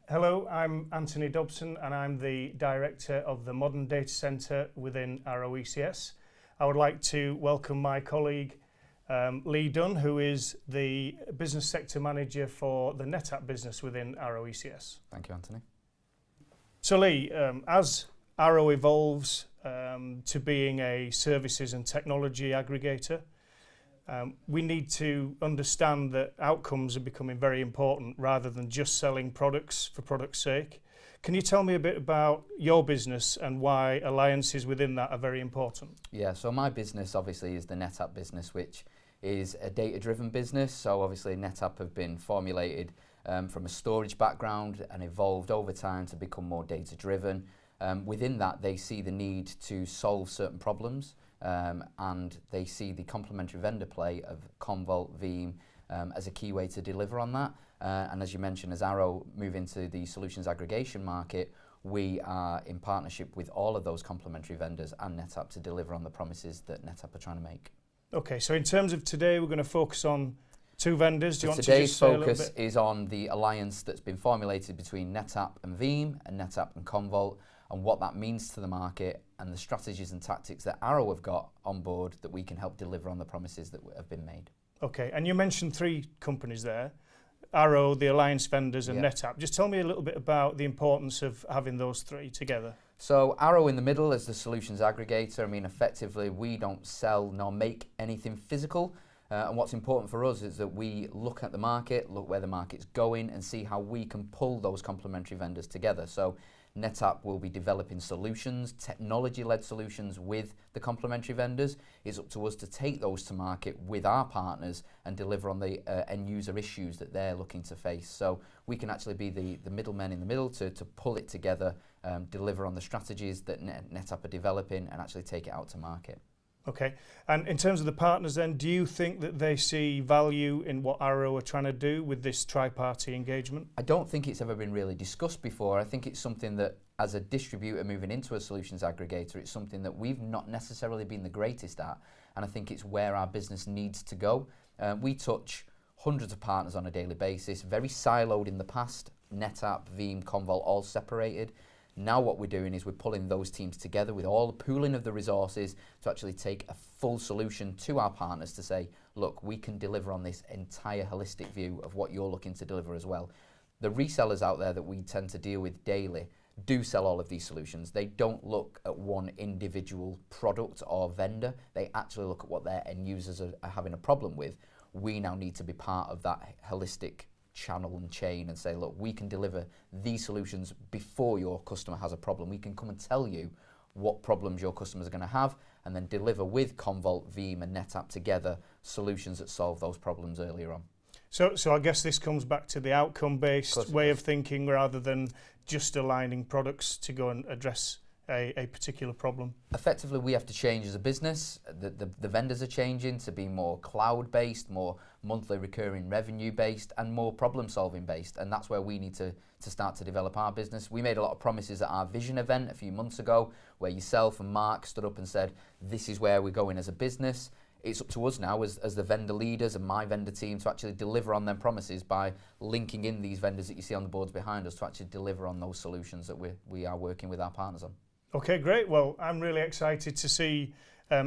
Hello, I'm Anthony Dobson and I'm the Director of the Modern Data Centre within Arrow ECS. I would like to welcome my colleague Lee Dunn, who is the Business Sector Manager for the NetApp business within Arrow ECS. Thank you, Anthony. So Lee, as Arrow evolves to being a services and technology aggregator, we need to understand that outcomes are becoming very important rather than just selling products for product's sake. Can you tell me a bit about your business and why alliances within that are very important? Yeah, so my business obviously is the NetApp business, which is a data-driven business. So obviously NetApp have been formulated from a storage background and evolved over time to become more data-driven. Within that, they see the need to solve certain problems. And they see the complementary vendor play of Commvault, Veeam as a key way to deliver on that. And as you mentioned, as Arrow move into the solutions aggregation market, we are in partnership with all of those complementary vendors and NetApp to deliver on the promises that NetApp are trying to make. Okay, so in terms of today, we're going to focus on two vendors. Do you want to today's just say focus is on the alliance that's been formulated between NetApp and Veeam and NetApp and Commvault, and what that means to the market and the strategies and tactics that Arrow have got on board that we can help deliver on the promises that have been made. Okay, and you mentioned three companies there, Arrow, the alliance vendors and NetApp. Just tell me a little bit about the importance of having those three together. So Arrow in the middle as the solutions aggregator. I mean, effectively, we don't sell nor make anything physical. And what's important for us is that we look at the market, look where the market's going and see how we can pull those complementary vendors together. So NetApp will be developing solutions, technology-led solutions with the complementary vendors. It's up to us to take those to market with our partners and deliver on the end-user issues that they're looking to face. So we can actually be the middlemen in the middle to pull it together, deliver on the strategies that NetApp are developing and actually take it out to market. Okay, and in terms of the partners then, do you think that they see value in what Arrow are trying to do with this tri-party engagement? I don't think it's ever been really discussed before. I think it's something that as a distributor moving into a solutions aggregator, it's something that we've not necessarily been the greatest at, and I think it's where our business needs to go. We touch hundreds of partners on a daily basis, very siloed in the past, NetApp, Veeam, Commvault, all separated. Now what we're doing is we're pulling those teams together with all the pooling of the resources to actually take a full solution to our partners to say, look, we can deliver on this entire holistic view of what you're looking to deliver as well. The resellers out there that we tend to deal with daily do sell all of these solutions. They don't look at one individual product or vendor. They actually look at what their end users are having a problem with. We now need to be part of that holistic channel and chain and say, look, we can deliver these solutions before your customer has a problem. We can come and tell you what problems your customers are going to have and then deliver with Commvault, Veeam and NetApp together solutions that solve those problems earlier on. So I guess this comes back to the outcome-based way of thinking rather than just aligning products to go and address a particular problem. Effectively, we have to change as a business. The vendors are changing to be more cloud-based, more monthly recurring revenue-based, and more problem-solving based. And that's where we need to start to develop our business. We made a lot of promises at our Vision event a few months ago, where yourself and Mark stood up and said, this is where we're going as a business. It's up to us now as the vendor leaders and my vendor team to actually deliver on them promises by linking in these vendors that you see on the boards behind us to actually deliver on those solutions that we are working with our partners on. Okay, great. Well, I'm really excited to see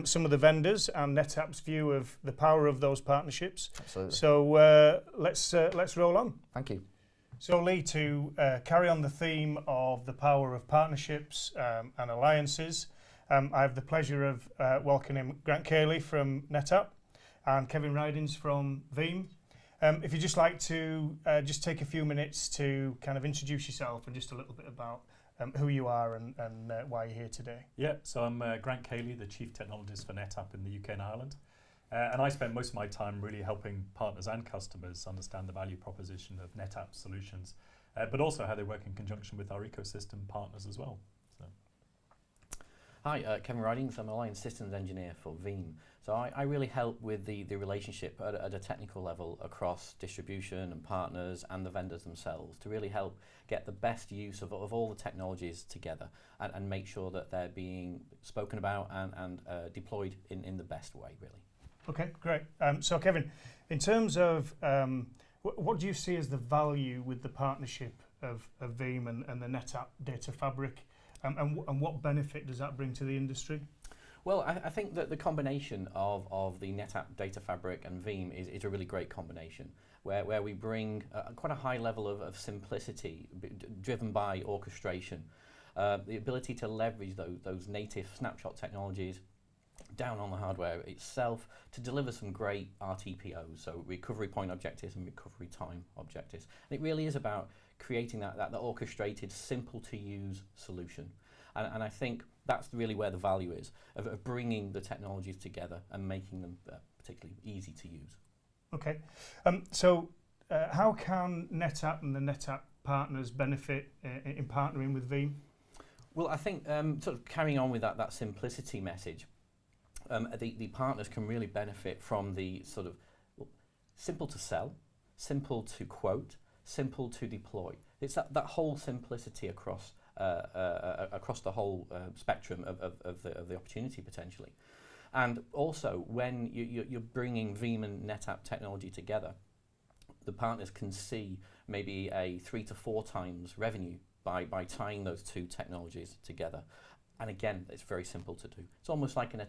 some of the vendors and NetApp's view of the power of those partnerships. Absolutely. So let's roll on. Thank you. So Lee, to carry on the theme of the power of partnerships and alliances, I have the pleasure of welcoming Grant Cayley from NetApp and Kevin Ridings from Veeam. If you'd just like to just take a few minutes to kind of introduce yourself and just a little bit about who you are and why you're here today. Yeah, so I'm Grant Cayley, the Chief Technologist for NetApp in the UK and Ireland. And I spend most of my time really helping partners and customers understand the value proposition of NetApp solutions, but also how they work in conjunction with our ecosystem partners as well. So. Hi, Kevin Ridings. I'm an Alliance Systems Engineer for Veeam. So I really help with the relationship at a technical level across distribution and partners and the vendors themselves to really help get the best use of all the technologies together and make sure that they're being spoken about and deployed in the best way, really. Okay, great. So Kevin, in terms of what do you see as the value with the partnership of Veeam and the NetApp data fabric, and what benefit does that bring to the industry? Well, I think that the combination of the NetApp data fabric and Veeam is a really great combination, where we bring quite a high level of simplicity driven by orchestration, the ability to leverage those native snapshot technologies down on the hardware itself to deliver some great RTPOs, so recovery point objectives and recovery time objectives. And it really is about creating that orchestrated, simple to use solution. And I think that's really where the value is, of bringing the technologies together and making them particularly easy to use. Okay, so how can NetApp and the NetApp partners benefit in partnering with Veeam? Well, I think sort of carrying on with that simplicity message, the partners can really benefit from the sort of simple to sell, simple to quote, simple to deploy. It's that whole simplicity across the whole spectrum of the opportunity potentially. And also, when you're bringing Veeam and NetApp technology together, the partners can see maybe a 3 to 4 times revenue by tying those two technologies together. And again, it's very simple to do. It's almost like an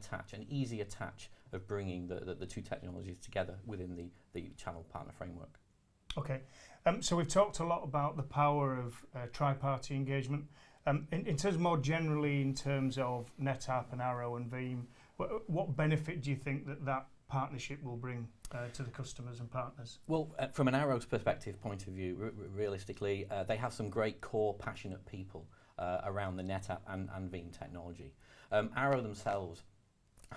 easy attach of bringing the two technologies together within the channel partner framework. Okay, so we've talked a lot about the power of tri-party engagement. In terms more generally, in terms of NetApp and Arrow and Veeam, what benefit do you think that partnership will bring to the customers and partners? Well, from an Arrow's perspective point of view, realistically, they have some great core passionate people around the NetApp and Veeam technology. Arrow themselves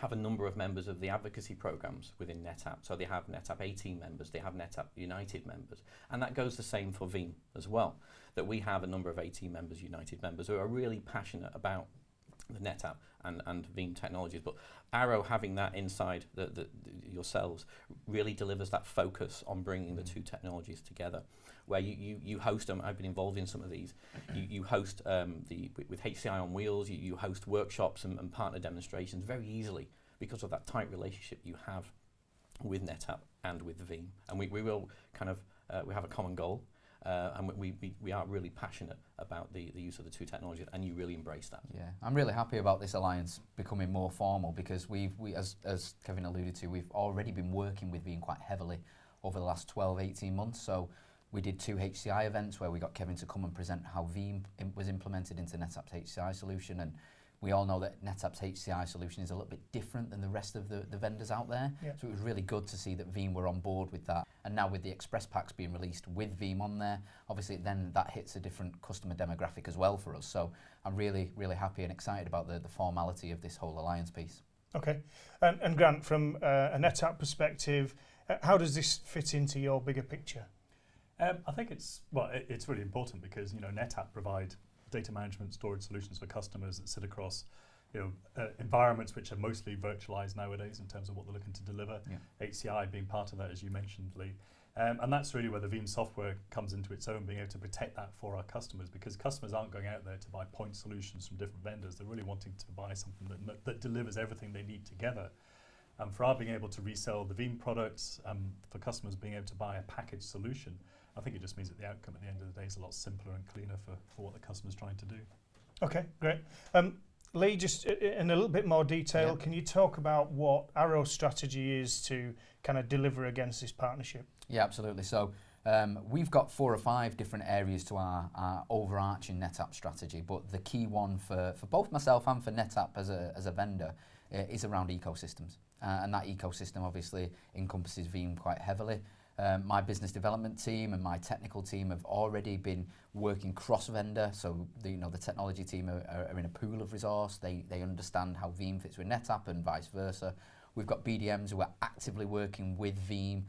have a number of members of the advocacy programs within NetApp. So they have NetApp A-Team members, they have NetApp United members, and that goes the same for Veeam as well, that we have a number of A-Team members, United members, who are really passionate about the NetApp and Veeam technologies. But Arrow having that inside yourselves really delivers that focus on bringing the two technologies together, where you host them. I've been involved in some of these. You host with HCI on Wheels, you host workshops and partner demonstrations very easily because of that tight relationship you have with NetApp and with Veeam. And we will kind of, we have a common goal. And we are really passionate about the use of the two technologies, and you really embrace that. Yeah, I'm really happy about this alliance becoming more formal, because we as Kevin alluded to, we've already been working with Veeam quite heavily over the last 12, 18 months. So we did 2 HCI events where we got Kevin to come and present how Veeam was implemented into NetApp's HCI solution, and we all know that NetApp's HCI solution is a little bit different than the rest of the vendors out there. Yeah. So it was really good to see that Veeam were on board with that. And now with the Express Packs being released with Veeam on there, obviously then that hits a different customer demographic as well for us. So I'm really, really happy and excited about the formality of this whole alliance piece. Okay. And Grant, from a NetApp perspective, how does this fit into your bigger picture? I think it's really important because, NetApp provide data management storage solutions for customers that sit across environments which are mostly virtualized nowadays in terms of what they're looking to deliver. Yeah. HCI being part of that, as you mentioned, Lee. And that's really where the Veeam software comes into its own, being able to protect that for our customers, because customers aren't going out there to buy point solutions from different vendors. They're really wanting to buy something that delivers everything they need together. For our being able to resell the Veeam products, for customers being able to buy a packaged solution, I think it just means that the outcome at the end of the day is a lot simpler and cleaner for what the customer's trying to do. Okay, great. Lee, just in a little bit more detail, Can you talk about what Arrow's strategy is to kind of deliver against this partnership? Yeah, absolutely. So we've got 4 or 5 different areas to our overarching NetApp strategy, but the key one for both myself and for NetApp as a vendor is around ecosystems. And that ecosystem obviously encompasses Veeam quite heavily. My business development team and my technical team have already been working cross-vendor, so the technology team are in a pool of resource. They understand how Veeam fits with NetApp and vice versa. We've got BDMs who are actively working with Veeam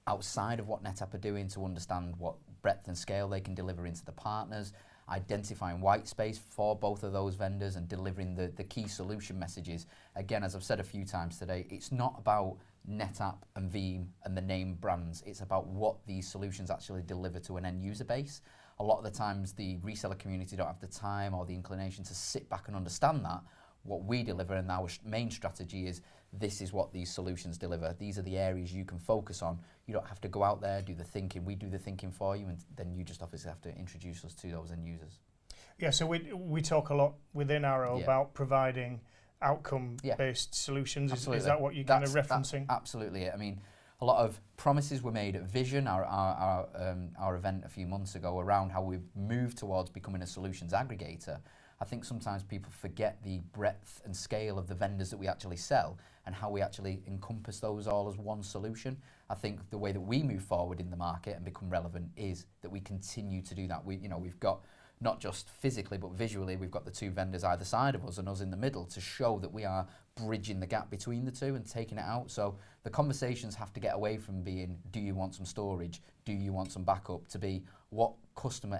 outside of what NetApp are doing to understand what breadth and scale they can deliver into the partners, identifying white space for both of those vendors and delivering the key solution messages. Again, as I've said a few times today, it's not about NetApp and Veeam and the name brands. It's about what these solutions actually deliver to an end user base. A lot of the times the reseller community don't have the time or the inclination to sit back and understand that. What we deliver, and our main strategy, is this is what these solutions deliver. These are the areas you can focus on. You don't have to go out there, do the thinking. We do the thinking for you, and then you just obviously have to introduce us to those end users. Yeah, so we talk a lot within Arrow about providing outcome-based solutions. Is that what you're kind of referencing? That's absolutely it. I mean, a lot of promises were made at Vision, our event a few months ago, around how we've moved towards becoming a solutions aggregator. I think sometimes people forget the breadth and scale of the vendors that we actually sell and how we actually encompass those all as one solution. I think the way that we move forward in the market and become relevant is that we continue to do that. We've got not just physically but visually, we've got the two vendors either side of us and us in the middle to show that we are bridging the gap between the two and taking it out. So the conversations have to get away from being, do you want some storage? Do you want some backup? To be, what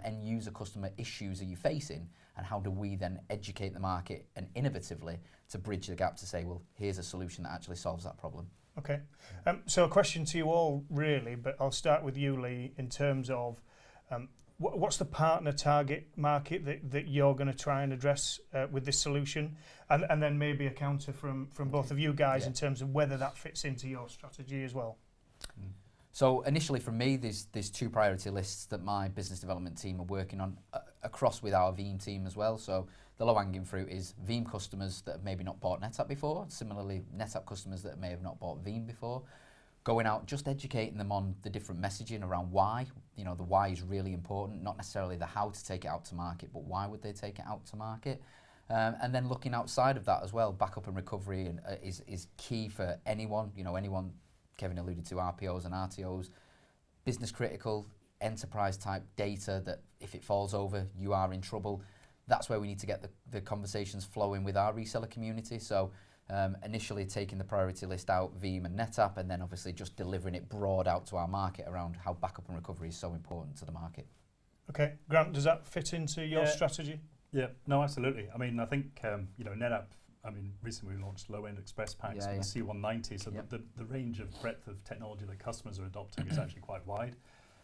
end user customer issues are you facing? And how do we then educate the market and innovatively to bridge the gap to say, well, here's a solution that actually solves that problem. Okay. So a question to you all, really, but I'll start with you, Lee, in terms of what's the partner target market that you're going to try and address with this solution? And then maybe a counter from both of you guys in terms of whether that fits into your strategy as well. So initially from me, there's two priority lists that my business development team are working on across with our Veeam team as well. So the low-hanging fruit is Veeam customers that have maybe not bought NetApp before. Similarly, NetApp customers that may have not bought Veeam before. Going out, just educating them on the different messaging around why. The why is really important, not necessarily the how to take it out to market, but why would they take it out to market? And then looking outside of that as well, backup and recovery is key for anyone. Anyone, Kevin alluded to, RPOs and RTOs, business critical, enterprise type data that if it falls over, you are in trouble. That's where we need to get the conversations flowing with our reseller community. So initially taking the priority list out, Veeam and NetApp, and then obviously just delivering it broad out to our market around how backup and recovery is so important to the market. Okay, Grant, does that fit into your strategy? Yeah, no, absolutely. I mean, I think, NetApp, recently we launched low-end express packs with the C190, so the range of breadth of technology that customers are adopting is actually quite wide.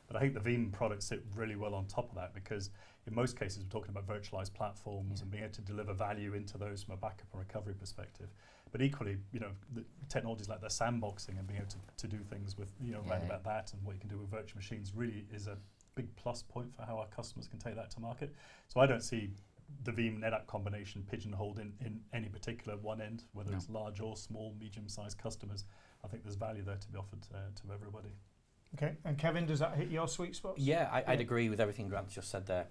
But I think the Veeam products sit really well on top of that, because in most cases we're talking about virtualized platforms and being able to deliver value into those from a backup and recovery perspective. But equally, the technologies like the sandboxing and being able to do things with, around about that and what you can do with virtual machines really is a big plus point for how our customers can take that to market. So I don't see the Veeam NetApp combination pigeonholed in any particular one end, whether it's large or small, medium-sized customers. I think there's value there to be offered to everybody. Okay, and Kevin, does that hit your sweet spots? Yeah, I'd agree with everything Grant just said there.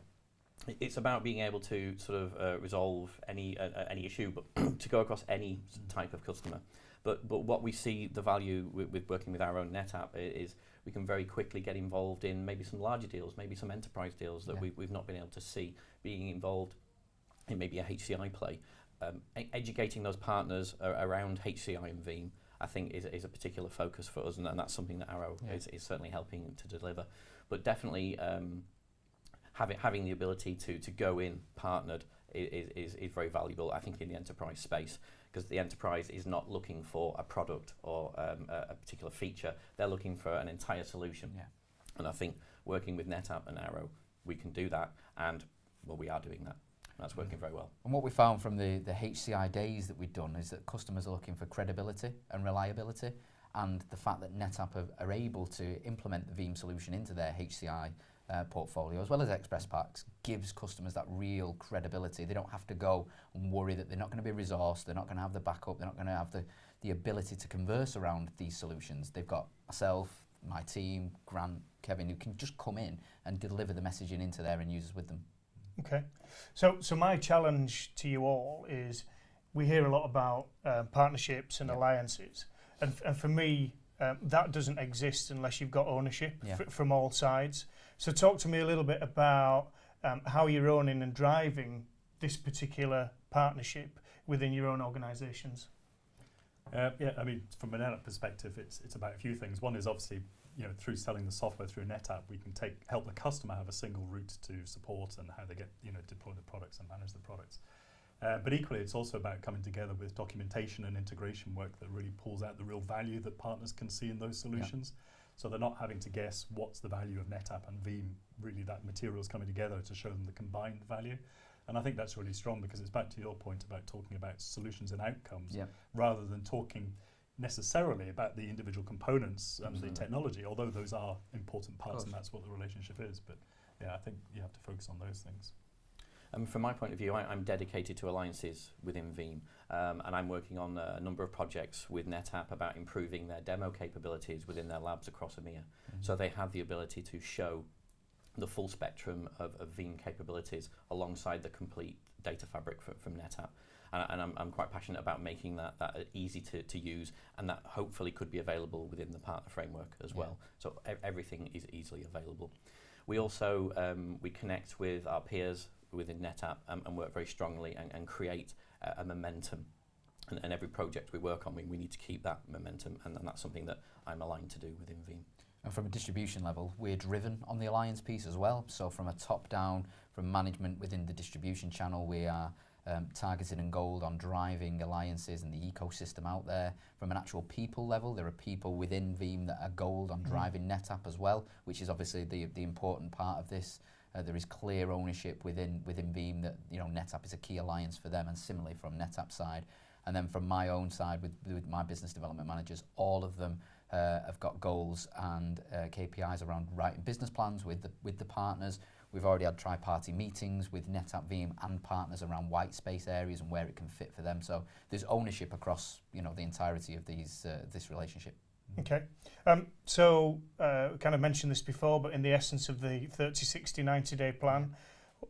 It's about being able to sort of resolve any issue, but to go across any type of customer. But what we see the value with working with our own NetApp is we can very quickly get involved in maybe some larger deals, maybe some enterprise deals that we've not been able to see, being involved in maybe a HCI play. Educating those partners around HCI and Veeam, I think is a particular focus for us, and that's something that Arrow is certainly helping to deliver. But definitely having the ability to go in partnered is very valuable, I think, in the enterprise space, because the enterprise is not looking for a product or a particular feature. They're looking for an entire solution. Yeah. And I think working with NetApp and Arrow, we can do that, and we are doing that. That's working very well. And what we found from the HCI days that we've done is that customers are looking for credibility and reliability, and the fact that NetApp are able to implement the Veeam solution into their HCI portfolio, as well as Express Packs, gives customers that real credibility. They don't have to go and worry that they're not going to be resourced, they're not going to have the backup, they're not going to have the ability to converse around these solutions. They've got myself, my team, Grant, Kevin, who can just come in and deliver the messaging into their end users with them. Okay, so my challenge to you all is, we hear a lot about partnerships and alliances, and for me that doesn't exist unless you've got ownership from all sides. So talk to me a little bit about how you're owning and driving this particular partnership within your own organisations. From an NetApp perspective, it's about a few things. One is obviously, through selling the software through NetApp, we can help the customer have a single route to support and how they get, deploy the products and manage the products. But equally, it's also about coming together with documentation and integration work that really pulls out the real value that partners can see in those solutions. Yeah. So they're not having to guess what's the value of NetApp and Veeam. Really, that material is coming together to show them the combined value. And I think that's really strong, because it's back to your point about talking about solutions and outcomes, rather than talking necessarily about the individual components and the technology, although those are important parts and that's what the relationship is. But yeah, I think you have to focus on those things. From my point of view, I'm dedicated to alliances within Veeam, and I'm working on a number of projects with NetApp about improving their demo capabilities within their labs across EMEA. So they have the ability to show the full spectrum of Veeam capabilities alongside the complete data fabric from NetApp. And I'm quite passionate about making that easy to use, and that hopefully could be available within the partner framework as well. So everything is easily available. We also we connect with our peers within NetApp and work very strongly and create a momentum. And every project we work on, we need to keep that momentum, and that's something that I'm aligned to do within Veeam. And from a distribution level, we're driven on the alliance piece as well. So from a top-down, from management within the distribution channel, we are targeted and goaled on driving alliances and the ecosystem out there. From an actual people level, there are people within Veeam that are goaled on driving NetApp as well, which is obviously the important part of this. There is clear ownership within Veeam that NetApp is a key alliance for them, and similarly from NetApp side. And then from my own side, with my business development managers, all of them have got goals and KPIs around writing business plans with the partners. We've already had tri-party meetings with NetApp Veeam and partners around white space areas and where it can fit for them. So there's ownership across the entirety of this relationship. Okay, so kind of mentioned this before, but in the essence of the 30, 60, 90-day plan,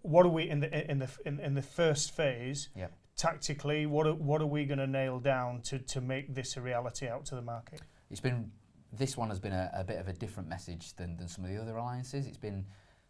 what are we in the first phase? Yep. Tactically, what are we going to nail down to make this a reality out to the market? This one has been a bit of a different message than some of the other alliances. It's been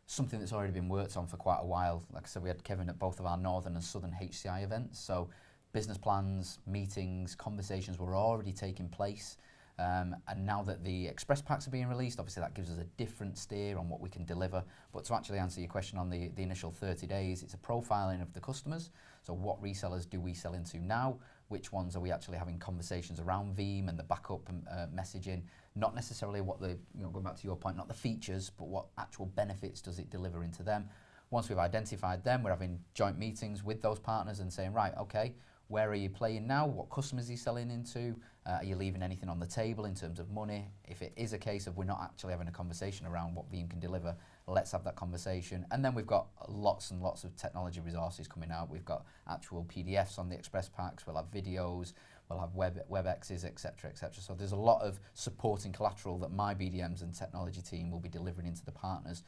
something that's already been worked on for quite a while. Like I said, we had Kevin at both of our northern and southern HCI events, so business plans, meetings, conversations were already taking place. And now that the express packs are being released, obviously that gives us a different steer on what we can deliver. But to actually answer your question on the initial 30 days, it's a profiling of the customers. So what resellers do we sell into now? Which ones are we actually having conversations around Veeam and the backup messaging? Not necessarily what going back to your point, not the features, but what actual benefits does it deliver into them? Once we've identified them, we're having joint meetings with those partners and saying, right, okay, where are you playing now? What customers are you selling into? Are you leaving anything on the table in terms of money? If it is a case of we're not actually having a conversation around what Veeam can deliver, let's have that conversation. And then we've got lots and lots of technology resources coming out. We've got actual PDFs on the express packs. We'll have videos. We'll have WebExes, etc., etc. So there's a lot of supporting collateral that my BDMs and technology team will be delivering into the partners,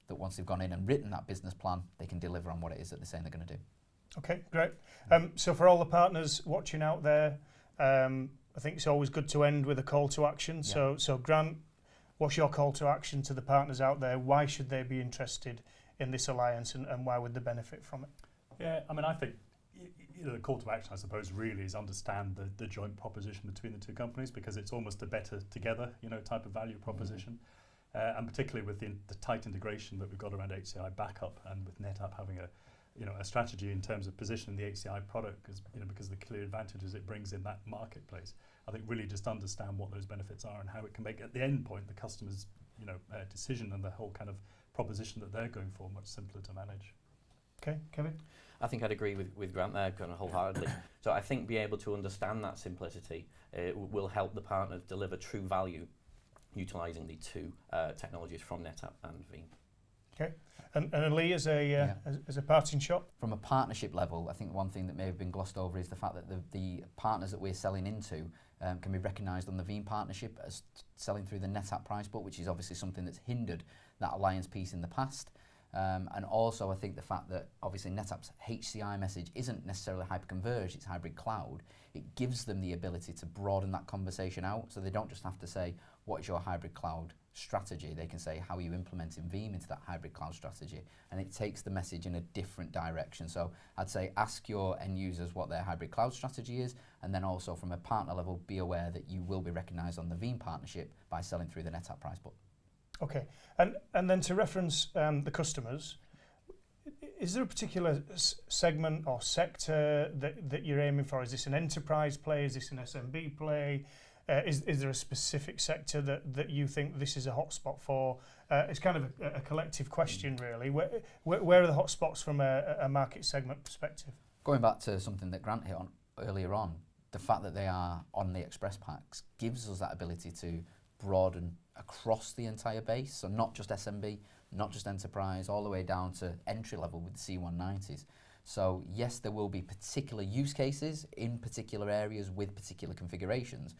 that once they've gone in and written that business plan, they can deliver on what it is that they're saying they're going to do. Okay, great. So for all the partners watching out there, I think it's always good to end with a call to action. Yeah. So Grant, what's your call to action to the partners out there? Why should they be interested in this alliance, and why would they benefit from it? Yeah, I mean, I think the call to action, I suppose, really is understand the joint proposition between the two companies, because it's almost a better together, type of value proposition. And particularly with the tight integration that we've got around HCI backup, and with NetApp having a strategy in terms of positioning the HCI product, because of the clear advantages it brings in that marketplace. I think really just understand what those benefits are and how it can make, at the end point, the customer's decision and the whole kind of proposition that they're going for much simpler to manage. Okay, Kevin? I think I'd agree with Grant there kind of wholeheartedly. So I think being able to understand that simplicity will help the partners deliver true value utilising the two technologies from NetApp and Veeam. Okay, and Lee, as a parting shot? From a partnership level, I think one thing that may have been glossed over is the fact that the partners that we're selling into can be recognised on the Veeam partnership as selling through the NetApp price book, which is obviously something that's hindered that alliance piece in the past. And also I think the fact that obviously NetApp's HCI message isn't necessarily hyper-converged, it's hybrid cloud. It gives them the ability to broaden that conversation out, so they don't just have to say, what is your hybrid cloud strategy? They can say, how are you implementing Veeam into that hybrid cloud strategy? And it takes the message in a different direction. So I'd say ask your end users what their hybrid cloud strategy is, and then also from a partner level, be aware that you will be recognised on the Veeam partnership by selling through the NetApp price book. Okay, and then to reference the customers, is there a particular segment or sector that you're aiming for? Is this an enterprise play? Is this an SMB play? Is there a specific sector that you think this is a hotspot for? It's kind of a collective question, really. Where are the hotspots from a market segment perspective? Going back to something that Grant hit on earlier on, the fact that they are on the Express packs gives us that ability to broaden across the entire base, so not just SMB, not just enterprise, all the way down to entry level with the C190s. So yes, there will be particular use cases in particular areas with particular configurations,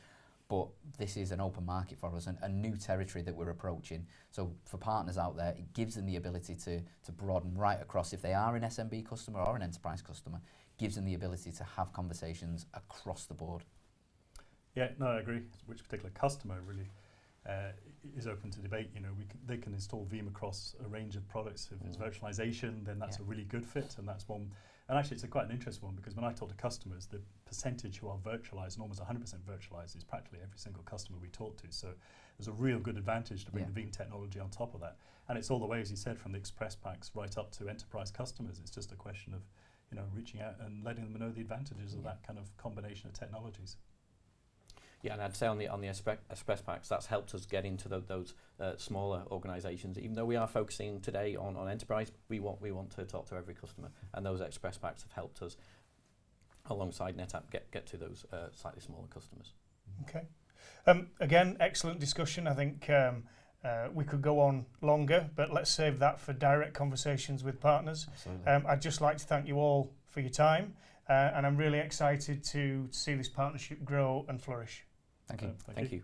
but this is an open market for us and a new territory that we're approaching. So for partners out there, it gives them the ability to broaden right across. If they are an SMB customer or an enterprise customer, gives them the ability to have conversations across the board. Yeah, no, I agree. Which particular customer really is open to debate. You know, they can install Veeam across a range of products. If it's virtualization, then that's a really good fit, and that's one. And actually, it's quite an interesting one, because when I talk to customers, the percentage who are virtualized, and almost 100% virtualized, is practically every single customer we talk to. So there's a real good advantage to bring the Veeam technology on top of that. And it's all the way, as you said, from the Express packs right up to enterprise customers. It's just a question of, you know, reaching out and letting them know the advantages of that kind of combination of technologies. Yeah, and I'd say on the Express packs, that's helped us get into those smaller organisations. Even though we are focusing today on enterprise, we want to talk to every customer, and those Express packs have helped us, alongside NetApp, get to those slightly smaller customers. Okay. Again, excellent discussion. I think we could go on longer, but let's save that for direct conversations with partners. Absolutely. I'd just like to thank you all for your time, and I'm really excited to see this partnership grow and flourish. Thank you. Thank you.